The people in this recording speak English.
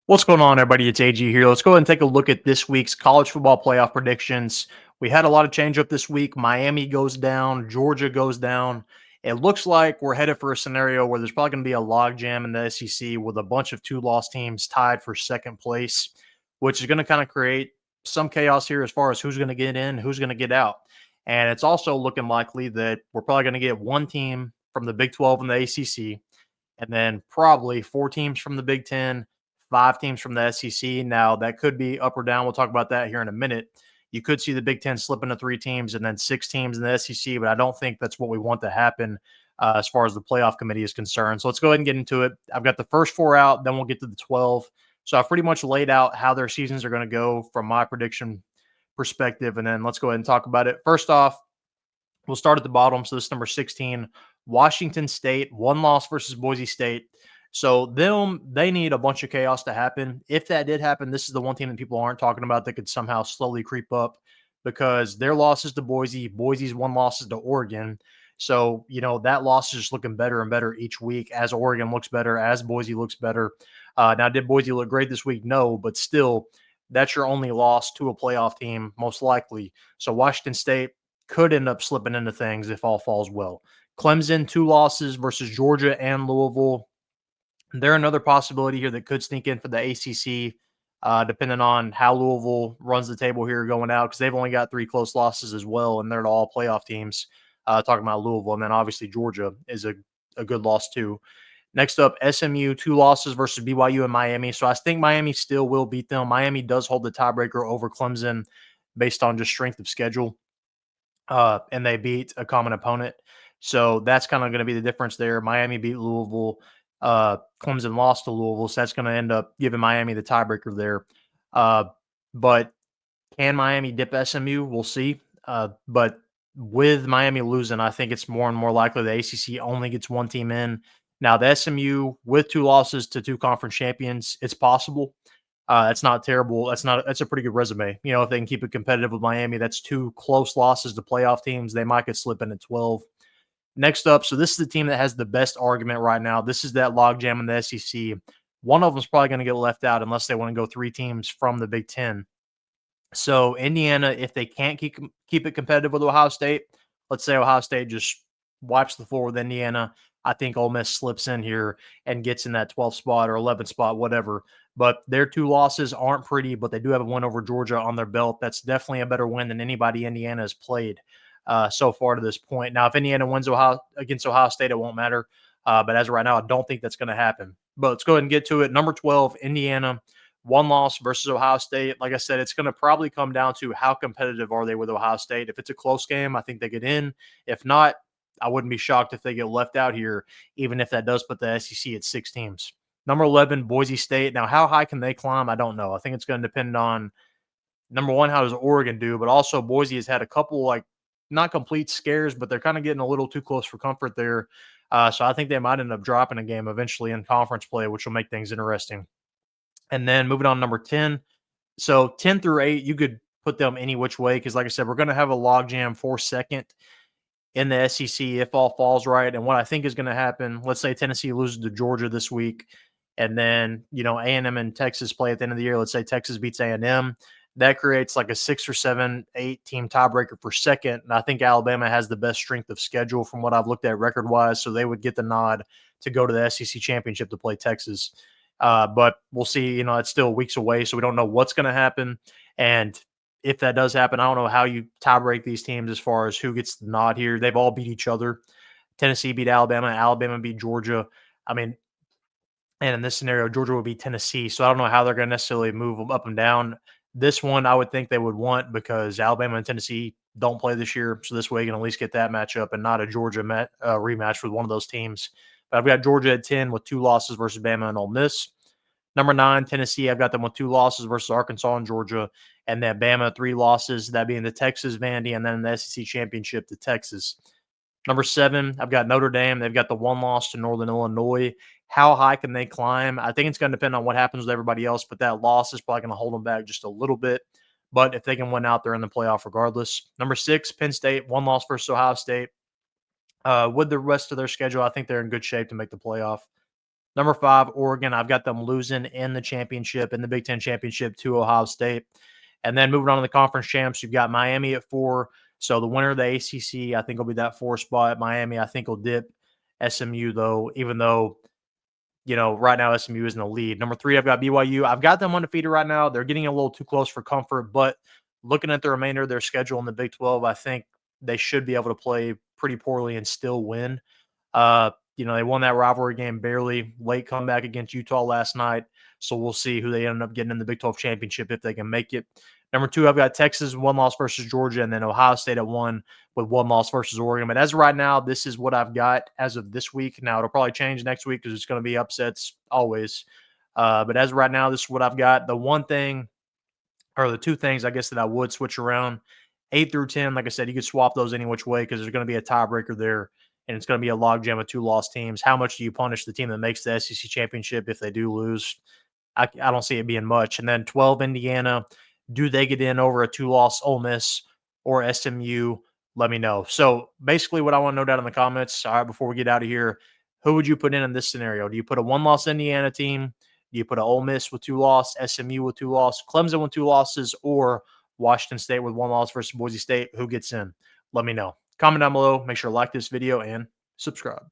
What's going on, everybody? It's AG here. Let's go ahead and take a look at this week's college football playoff predictions. We had a lot of change up this week. Miami goes down, Georgia goes down. It looks like we're headed for a scenario where there's probably going to be a logjam in the SEC with a bunch of two-loss teams tied for second place, which is going to kind of create some chaos here as far as who's going to get in, who's going to get out. And it's also looking likely that we're probably going to get one team from the Big 12 and the ACC, and then probably four teams from the Big 10, five teams from the SEC. Now, that could be up or down. We'll talk about that here in a minute. You could see the Big 10 slip into three teams and then six teams in the SEC, but I don't think that's what we want to happen as far as the playoff committee is concerned. So let's go ahead and get into it. I've got the first four out, then we'll get to the 12. So I've pretty much laid out how their seasons are going to go from my prediction perspective, and then let's go ahead and talk about it. First off, we'll start at the bottom. So this is number 16, Washington State, one loss versus Boise State. So they need a bunch of chaos to happen. If that did happen, this is the one team that people aren't talking about that could somehow slowly creep up because their losses to Boise, Boise's one losses to Oregon. So, that loss is just looking better and better each week as Oregon looks better, as Boise looks better. Now, did Boise look great this week? No, but still, that's your only loss to a playoff team, most likely. So Washington State could end up slipping into things if all falls well. Clemson, two losses versus Georgia and Louisville. They're another possibility here that could sneak in for the ACC, depending on how Louisville runs the table here going out, because they've only got three close losses as well, and they're all playoff teams, talking about Louisville. And then obviously Georgia is a good loss too. Next up, SMU, two losses versus BYU and Miami. So I think Miami still will beat them. Miami does hold the tiebreaker over Clemson based on just strength of schedule, and they beat a common opponent. So that's kind of going to be the difference there. Miami beat Louisville. Clemson lost to Louisville, so that's going to end up giving Miami the tiebreaker there. But can Miami dip SMU? We'll see. But with Miami losing, I think it's more and more likely the ACC only gets one team in. Now, the SMU with two losses to two conference champions, it's possible. That's not terrible. That's a pretty good resume. If they can keep it competitive with Miami, that's two close losses to playoff teams. They might get slip into 12. Next up, so this is the team that has the best argument right now. This is that logjam in the SEC. One of them is probably going to get left out unless they want to go three teams from the Big 10. So Indiana, if they can't keep it competitive with Ohio State, let's say Ohio State just wipes the floor with Indiana, I think Ole Miss slips in here and gets in that 12th spot or 11th spot, whatever. But their two losses aren't pretty, but they do have a win over Georgia on their belt. That's definitely a better win than anybody Indiana has played so far to this point. Now, if Indiana wins against Ohio State, it won't matter. But as of right now, I don't think that's going to happen. But let's go ahead and get to it. Number 12, Indiana, one loss versus Ohio State. Like I said, it's going to probably come down to how competitive are they with Ohio State. If it's a close game, I think they get in. If not, I wouldn't be shocked if they get left out here, even if that does put the SEC at six teams. Number 11, Boise State. Now, how high can they climb? I don't know. I think it's going to depend on, number one, how does Oregon do? But also, Boise has had a couple, not complete scares, but they're kind of getting a little too close for comfort there. So I think they might end up dropping a game eventually in conference play, which will make things interesting. And then moving on, number 10. So 10 through 8, you could put them any which way because, like I said, we're going to have a logjam for second in the SEC if all falls right. And what I think is going to happen, let's say Tennessee loses to Georgia this week, and then, A&M and Texas play at the end of the year. Let's say Texas beats A&M. That creates like a 6 or 7, 8 team tiebreaker for second. And I think Alabama has the best strength of schedule from what I've looked at record wise. So they would get the nod to go to the SEC championship to play Texas. But we'll see, it's still weeks away. So we don't know what's going to happen. And if that does happen, I don't know how you tiebreak these teams as far as who gets the nod here. They've all beat each other. Tennessee beat Alabama. Alabama beat Georgia. And in this scenario, Georgia would beat Tennessee. So I don't know how they're going to necessarily move them up and down. This one I would think they would want because Alabama and Tennessee don't play this year. So this way you can at least get that matchup and not a Georgia rematch with one of those teams. But I've got Georgia at 10 with two losses versus Bama and Ole Miss. Number 9, Tennessee, I've got them with two losses versus Arkansas and Georgia. And then Bama, 3 losses, that being the Texas Vandy, and then the SEC Championship to Texas. Number 7, I've got Notre Dame. They've got the one loss to Northern Illinois. How high can they climb? I think it's going to depend on what happens with everybody else, but that loss is probably going to hold them back just a little bit. But if they can win out, they're in the playoff regardless. Number 6, Penn State, one loss versus Ohio State. With the rest of their schedule, I think they're in good shape to make the playoff. Number 5, Oregon. I've got them losing in the championship, in the Big Ten championship to Ohio State. And then moving on to the conference champs, you've got Miami at 4. So the winner of the ACC, I think, will be that 4 spot. Miami, I think, will dip. SMU, though, even though, right now SMU is in the lead. Number 3, I've got BYU. I've got them undefeated right now. They're getting a little too close for comfort, but looking at the remainder of their schedule in the Big 12, I think they should be able to play pretty poorly and still win. They won that rivalry game barely. Late comeback against Utah last night. So we'll see who they end up getting in the Big 12 championship if they can make it. Number 2, I've got Texas, 1 loss versus Georgia, and then Ohio State at 1 with 1 loss versus Oregon. But as of right now, this is what I've got as of this week. Now, it'll probably change next week because it's going to be upsets always. But as of right now, this is what I've got. The one thing, or the 2 things, I guess, that I would switch around, 8 through 10, like I said, you could swap those any which way because there's going to be a tiebreaker there, and it's going to be a logjam of 2 lost teams. How much do you punish the team that makes the SEC championship if they do lose? I don't see it being much. And then 12, Indiana. Do they get in over a 2-loss Ole Miss or SMU? Let me know. So basically what I want to know down in the comments, all right, before we get out of here, who would you put in this scenario? Do you put a 1-loss Indiana team? Do you put an Ole Miss with 2 losses, SMU with 2 losses, Clemson with 2 losses, or Washington State with 1 loss versus Boise State? Who gets in? Let me know. Comment down below. Make sure to like this video and subscribe.